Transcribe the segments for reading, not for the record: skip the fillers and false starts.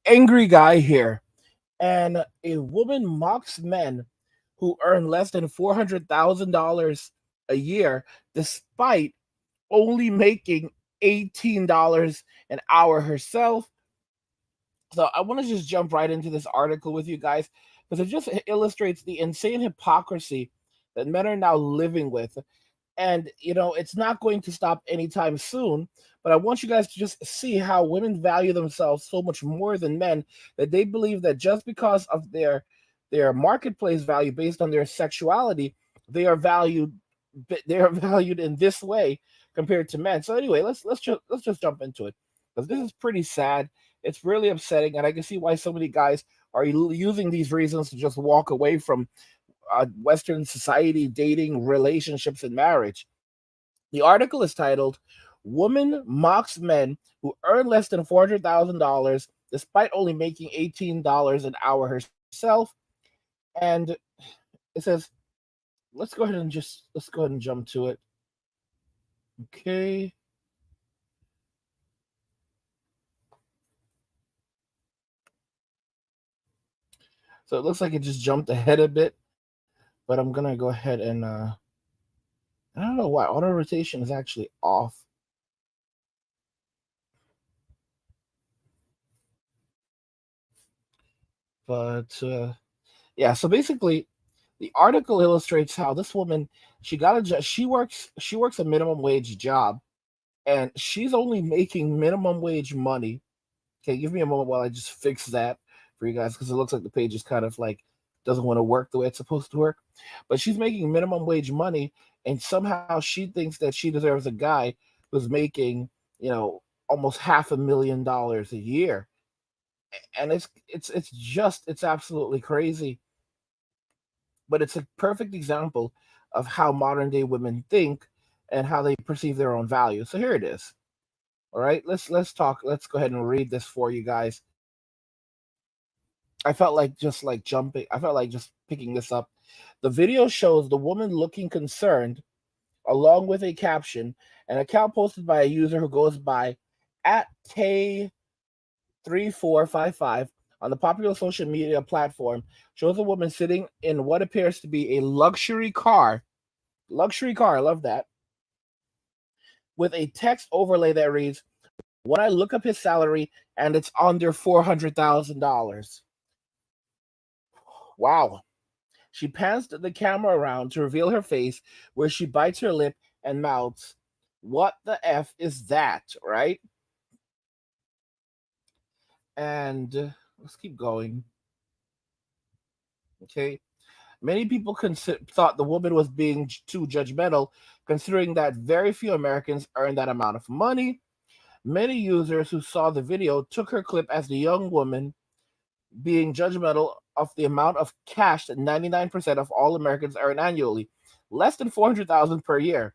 angry guy here, and a woman mocks men who earn less than $400,000 a year despite only making $18 an hour herself. So I want to just jump right into this article with you guys because it just illustrates the insane hypocrisy that men are now living with. And, it's not going to stop anytime soon. But I want you guys to just see how women value themselves so much more than men, that they believe that just because of their marketplace value based on their sexuality, they are valued they are valued in this way compared to men. So anyway, let's just jump into it because this is pretty sad. It's really upsetting, and I can see why so many guys are using these reasons to just walk away from Western society, dating, relationships, and marriage. The article is titled "Woman Mocks Men Who Earn Less Than $400,000 Despite Only Making $18 an Hour Herself." And it says, let's go ahead and jump to it. Okay. So it looks like it just jumped ahead a bit, but I'm gonna go ahead and I don't know why auto rotation is actually off. But yeah, so basically the article illustrates how this woman, she works a minimum wage job, and she's only making minimum wage money. Okay, give me a moment while I just fix that for you guys because it looks like the page is kind of like doesn't want to work the way it's supposed to work. But she's making minimum wage money, and somehow she thinks that she deserves a guy who's making, you know, almost $500,000 a year. And it's absolutely crazy. But it's a perfect example of how modern day women think and how they perceive their own value. So here it is. All right, let's talk. Let's go ahead and read this for you guys. I felt like just like jumping. I felt like just picking this up. The video shows the woman looking concerned, along with a caption. An account posted by a user who goes by at K3455 on the popular social media platform shows a woman sitting in what appears to be a luxury car. Luxury car, I love that. With a text overlay that reads, "When I look up his salary and it's under $400,000. Wow." She pans the camera around to reveal her face, where she bites her lip and mouths, "What the F is that?" Right? And let's keep going. Okay. Many people thought the woman was being too judgmental, considering that very few Americans earn that amount of money. Many users who saw the video took her clip as the young woman being judgmental of the amount of cash that 99% of all Americans earn annually, less than 400,000 per year.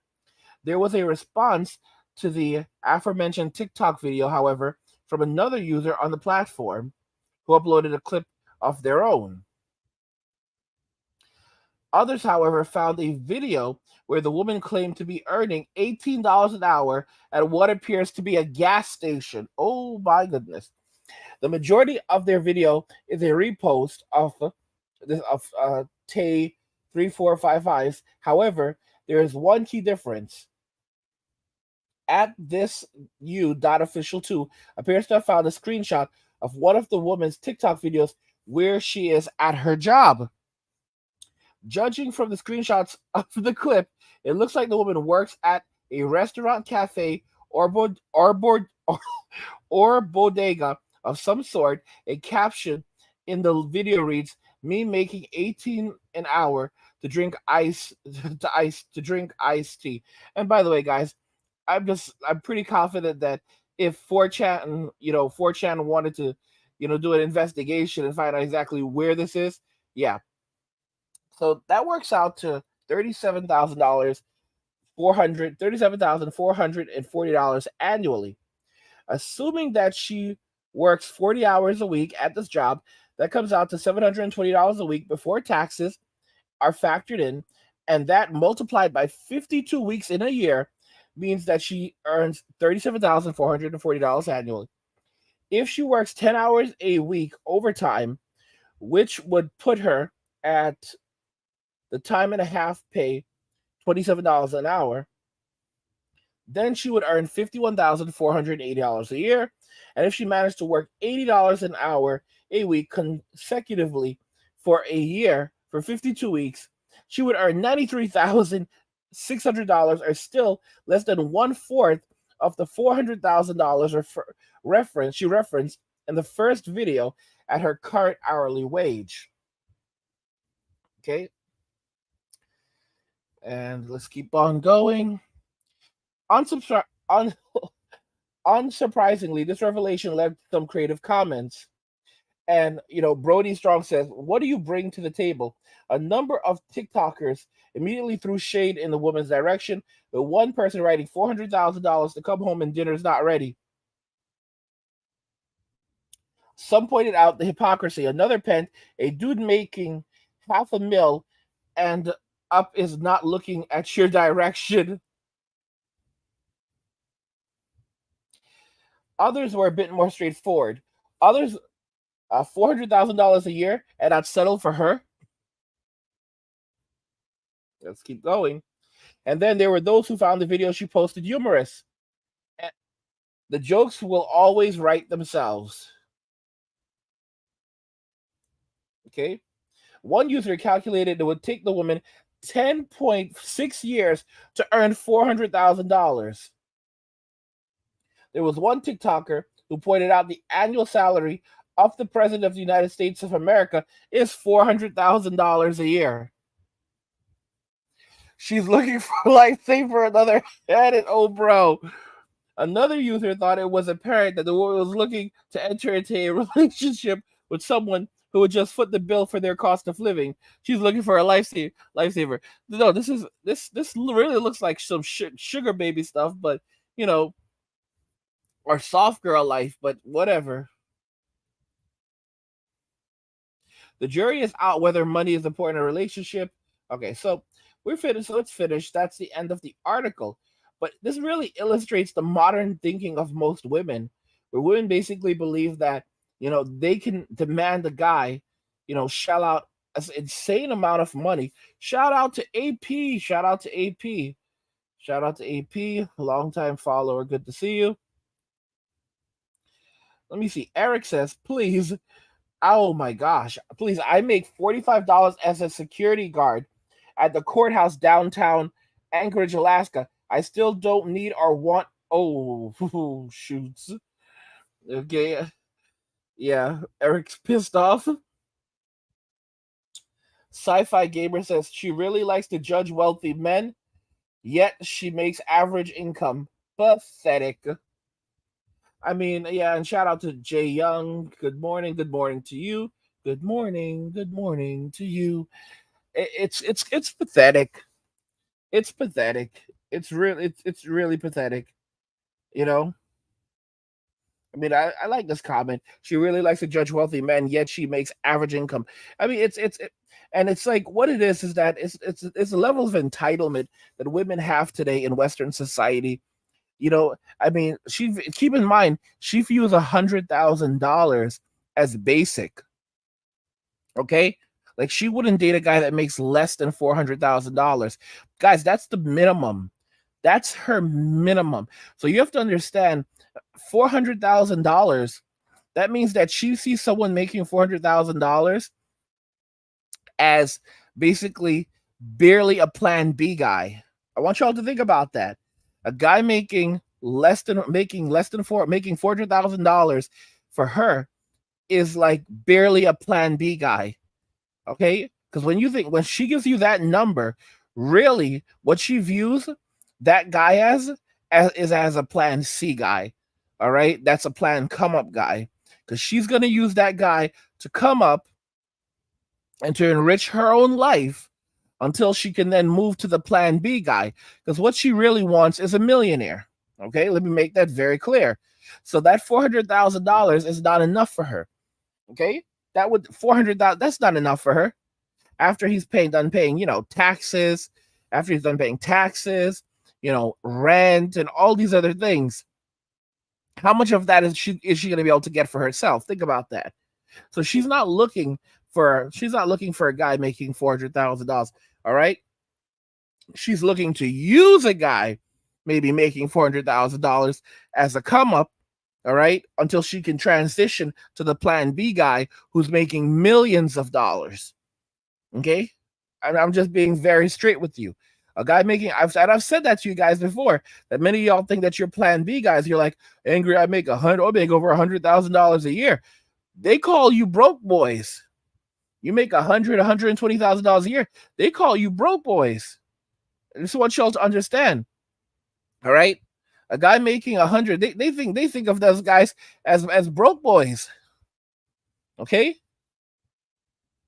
There was a response to the aforementioned TikTok video, however, from another user on the platform who uploaded a clip of their own. Others, however, found a video where the woman claimed to be earning $18 an hour at what appears to be a gas station. Oh my goodness. The majority of their video is a repost of Tay 3455's. However, there is one key difference. At this official 2 appears to have found a screenshot of one of the woman's TikTok videos where she is at her job. Judging from the screenshots of the clip, it looks like the woman works at a restaurant, cafe, or bodega of some sort. A caption in the video reads, "Me making 18 an hour to drink iced tea." And by the way, guys, I'm pretty confident that if 4chan, 4chan wanted to, do an investigation and find out exactly where this is, yeah. So that works out to $37,440 annually. Assuming that she works 40 hours a week at this job, that comes out to $720 a week before taxes are factored in, and that multiplied by 52 weeks in a year means that she earns $37,440 annually. If she works 10 hours a week overtime, which would put her at the time and a half pay, $27 an hour, then she would earn $51,480 a year. And if she managed to work $80 an hour a week consecutively for a year, for 52 weeks, she would earn $93,600, or still less than one fourth of the $400,000 reference she referenced in the first video at her current hourly wage. Okay. And let's keep on going. Unsubscribe. Unsurprisingly, this revelation led to some creative comments. And, Brody Strong says, "What do you bring to the table?" A number of TikTokers immediately threw shade in the woman's direction, with one person writing $400,000 to come home and dinner's not ready. Some pointed out the hypocrisy. Another penned, "A dude making half a mil and up is not looking at your direction." Others were a bit more straightforward. Others, $400,000 a year, and I'd settle for her. Let's keep going. And then there were those who found the video she posted humorous. The jokes will always write themselves. Okay. One user calculated it would take the woman 10.6 years to earn $400,000. There was one TikToker who pointed out the annual salary of the President of the United States of America is $400,000 a year. She's looking for a lifesaver, another added, "Oh, bro." Another user thought it was apparent that the woman was looking to enter into a relationship with someone who would just foot the bill for their cost of living. She's looking for a lifesaver. No, this really looks like some sugar baby stuff, but or soft girl life, but whatever. The jury is out whether money is important in a relationship. Okay, so we're finished. So let's finish. That's the end of the article. But this really illustrates the modern thinking of most women, where women basically believe that, they can demand a guy, shell out an insane amount of money. Shout out to AP. Shout out to AP. Shout out to AP, longtime follower. Good to see you. Let me see. Eric says, "Please, oh my gosh, please, I make $45 as a security guard at the courthouse downtown Anchorage, Alaska. I still don't need or want." Oh, shoots. Okay. Yeah, Eric's pissed off. Sci-Fi Gamer says she really likes to judge wealthy men, yet she makes average income. Pathetic. I mean, yeah, and shout out to Jay Young. Good morning to you. Good morning to you. It's pathetic. It's pathetic. It's really pathetic. You know. I mean, I like this comment. She really likes to judge wealthy men, yet she makes average income. I mean, and it's like what it is that it's a level of entitlement that women have today in Western society. I mean, she keep in mind she views $100,000 as basic. Okay, like she wouldn't date a guy that makes less than $400,000. Guys, that's the minimum. That's her minimum. So you have to understand, $400,000. That means that she sees someone making $400,000 as basically barely a plan B guy. I want y'all to think about that. A guy making $400,000 for her is like barely a plan B guy. Okay? Because when she gives you that number, really what she views that guy is as a plan C guy. All right? That's a plan come up guy. Because she's gonna use that guy to come up and to enrich her own life until she can then move to the plan B guy. Because what she really wants is a millionaire. Okay, let me make that very clear. So that $400,000 is not enough for her. Okay, that would $400,000. That's not enough for her. After he's done paying, taxes. After he's done paying taxes, rent and all these other things. How much of that is she going to be able to get for herself? Think about that. So she's not looking for a guy making $400,000. All right, she's looking to use a guy maybe making $400,000 as a come up. All right, until she can transition to the Plan B guy who's making millions of dollars. Okay, I'm just being very straight with you. A guy making I've said that to you guys before. That many of y'all think that you're Plan B guys. You're like, Angry, I make over $100,000 a year. They call you broke boys. You make $120,000 a year. They call you broke boys. This is what y'all to understand. All right, a guy making 100, they think of those guys as broke boys. Okay,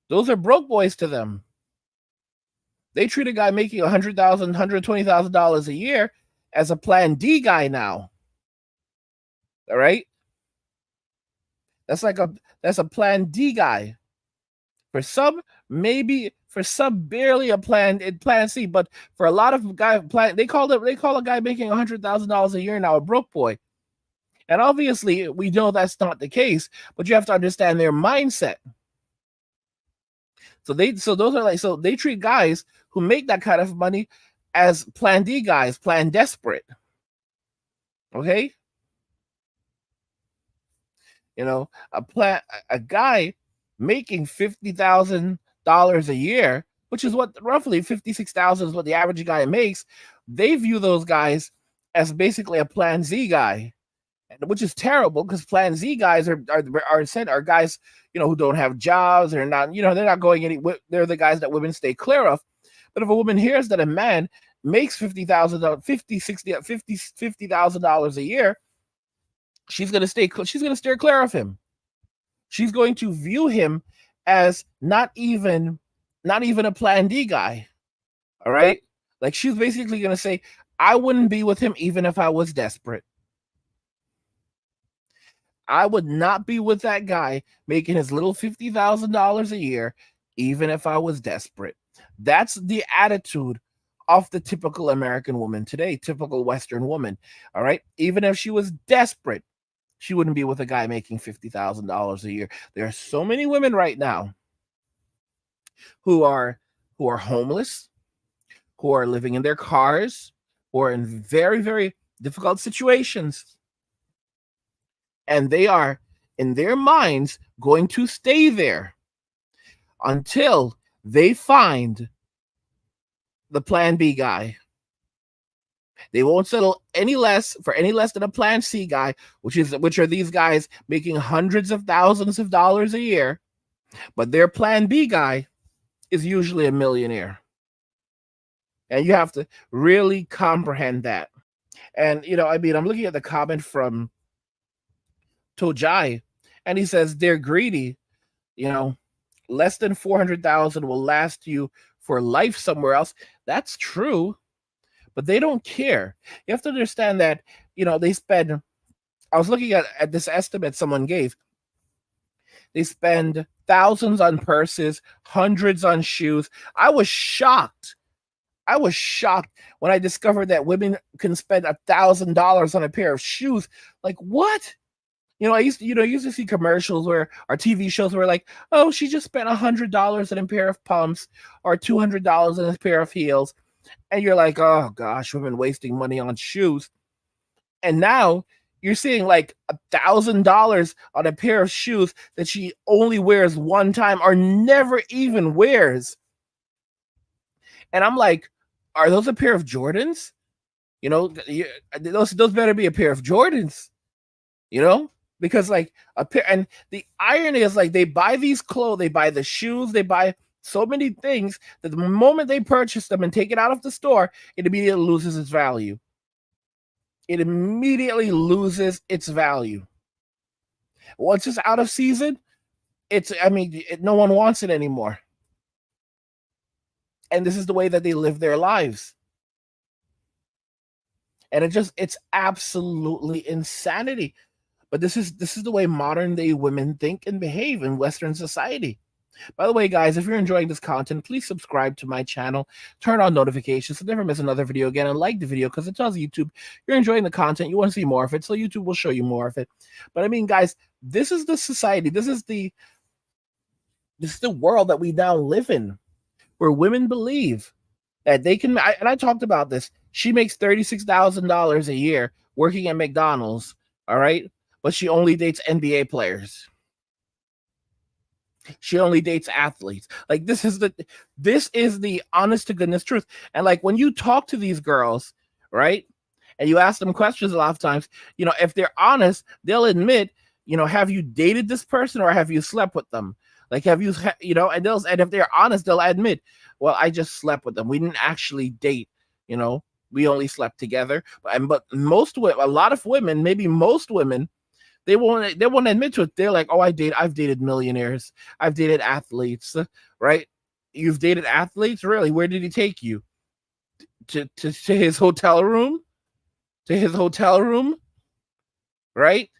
those are broke boys to them. They treat a guy making $120,000 a year as a Plan D guy now. All right, that's a Plan D guy. For some, maybe for some, barely a Plan C, but for a lot of guys, they call a guy making $100,000 a year now a broke boy. And obviously, we know that's not the case, but you have to understand their mindset. So they treat guys who make that kind of money as Plan D guys, Plan desperate. Okay, a guy making $50,000 a year, which is what roughly 56,000 is what the average guy makes. They view those guys as basically a Plan Z guy, which is terrible because Plan Z guys are guys who don't have jobs. They're not going any. They're the guys that women stay clear of. But if a woman hears that a man makes $50,000 a year, she's gonna steer clear of him. She's going to view him as not even a Plan D guy. All right, like she's basically gonna say, I wouldn't be with him even if I was desperate. I would not be with that guy making his little $50,000 a year, even if I was desperate. That's the attitude of the typical American woman today, typical Western woman. All right. Even if she was desperate, she wouldn't be with a guy making $50,000 a year. There are so many women right now who are homeless, who are living in their cars, who are in very, very difficult situations, and they are in their minds going to stay there until they find the Plan B guy. They won't settle any less than a Plan C guy, which are these guys making hundreds of thousands of dollars a year, but their Plan B guy is usually a millionaire. And you have to really comprehend that. And I'm looking at the comment from Tojai, and he says they're greedy. You know, less than 400,000 will last you for life somewhere else. That's true, but they don't care. You have to understand that they spend. I was looking at this estimate someone gave. They spend thousands on purses, hundreds on shoes. I was shocked. When I discovered that women can spend $1,000 on a pair of shoes. Like, what? I used to see commercials where or TV shows where like, oh, she just spent $100 on a pair of pumps or $200 on a pair of heels, and you're like, oh gosh, women wasting money on shoes. And now you're seeing like $1,000 on a pair of shoes that she only wears one time or never even wears. And I'm like, are those a pair of Jordans? Those better be a pair of Jordans. Because like a pair, and the irony is like they buy these clothes, they buy the shoes, they buy so many things that the moment they purchase them and take it out of the store, it immediately loses its value. It immediately loses its value. Once it's out of season, no one wants it anymore. And this is the way that they live their lives. And it's absolutely insanity. But this is the way modern day women think and behave in Western society. By the way, guys, if you're enjoying this content, please subscribe to my channel, turn on notifications so never miss another video again, and like the video because it tells YouTube you're enjoying the content, you want to see more of it, so YouTube will show you more of it. But I mean, guys, this is the society, this is the world that we now live in, where women believe that they can. And I talked about this. She makes $36,000 a year working at McDonald's. All right, but she only dates NBA players. She only dates athletes. Like this is the honest to goodness truth. And like when you talk to these girls, right? And you ask them questions a lot of times, if they're honest, they'll admit, have you dated this person or have you slept with them? Like have you and if they're honest, they'll admit, well, I just slept with them. We didn't actually date, you know. We only slept together. But most women, a lot of women, maybe most women, they won't admit to it. They're like, oh, I've dated millionaires. I've dated athletes, right? You've dated athletes? Really? Where did he take you? To his hotel room? To his hotel room? Right?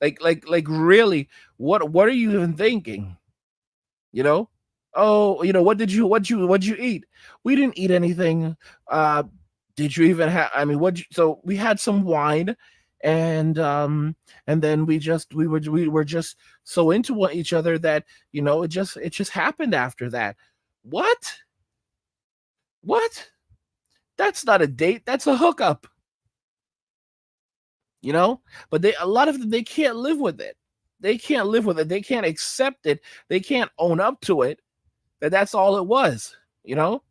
Like really, what are you even thinking? You know? Oh, what you eat? We didn't eat anything. Uh did you even have, I mean, so we had some wine, and then we were just so into each other that, it just happened after that. What? What? That's not a date, that's a hookup, you know? But a lot of them, they can't live with it. They can't live with it. They can't accept it. They can't own up to it, that's all it was, you know?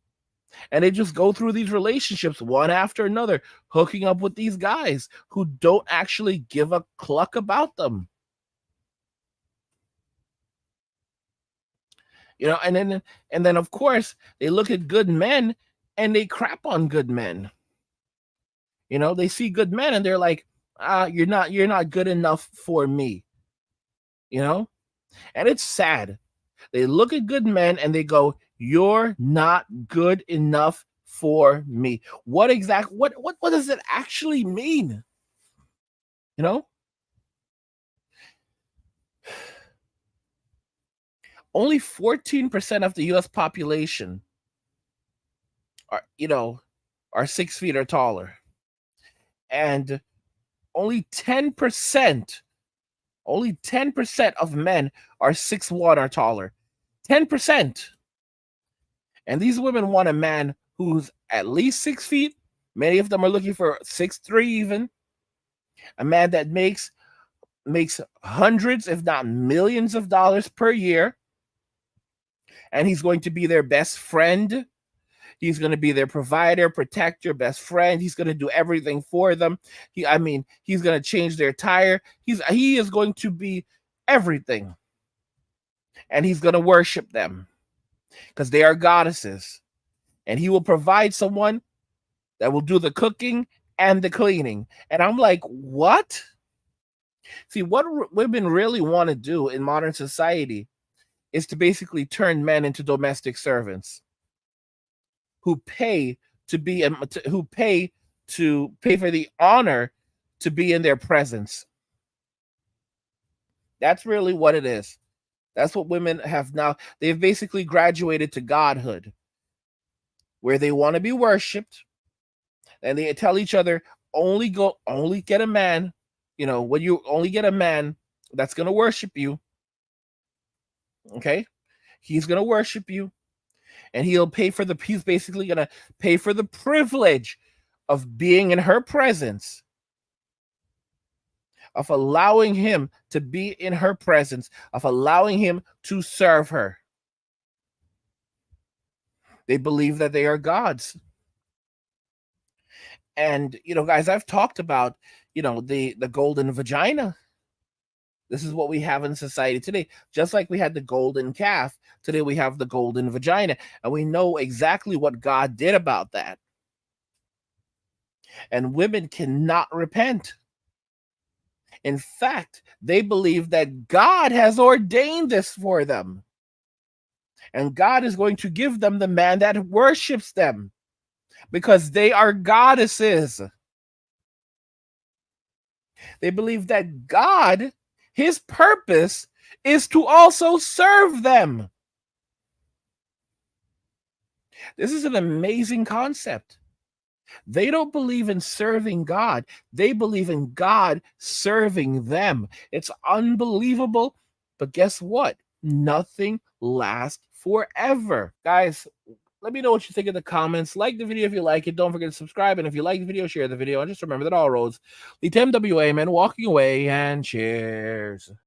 And they just go through these relationships one after another, hooking up with these guys who don't actually give a cluck about them. And then of course they look at good men and they crap on good men. They see good men and they're like, you're not good enough for me, you know? And it's sad. They look at good men and they go, "You're not good enough for me." What does it actually mean? You know? Only 14% of the US population are, 6 feet or taller. And only 10%, only 10% of men are 6'1" or taller. 10%. And these women want a man who's at least 6 feet. Many of them are looking for 6'3", even. A man that makes hundreds, if not millions of dollars per year. And he's going to be their best friend. He's going to be their provider, protector, best friend. He's going to do everything for them. He's going to change their tire. He is going to be everything. And he's going to worship them because they are goddesses. And he will provide someone that will do the cooking and the cleaning. And I'm like, what? See, what women really want to do in modern society is to basically turn men into domestic servants who pay to pay for the honor to be in their presence. That's really what it is. That's what women have now. They've basically graduated to godhood, where they want to be worshipped, and they tell each other, only get a man, when you only get a man that's going to worship you. Okay? He's going to worship you, and he's basically going to pay for the privilege of being in her presence, of allowing him to be in her presence, of allowing him to serve her. They believe that they are gods. And, guys, I've talked about, the golden vagina. This is what we have in society today. Just like we had the golden calf, today we have the golden vagina. And we know exactly what God did about that. And women cannot repent. In fact, they believe that God has ordained this for them. And God is going to give them the man that worships them because they are goddesses. They believe that God, his purpose is to also serve them. This is an amazing concept. They don't believe in serving God. They believe in God serving them. It's unbelievable. But guess what? Nothing lasts forever. Guys, let me know what you think in the comments. Like the video if you like it. Don't forget to subscribe. And if you like the video, share the video. And just remember that all roads lead to MWA, man, walking away. And cheers.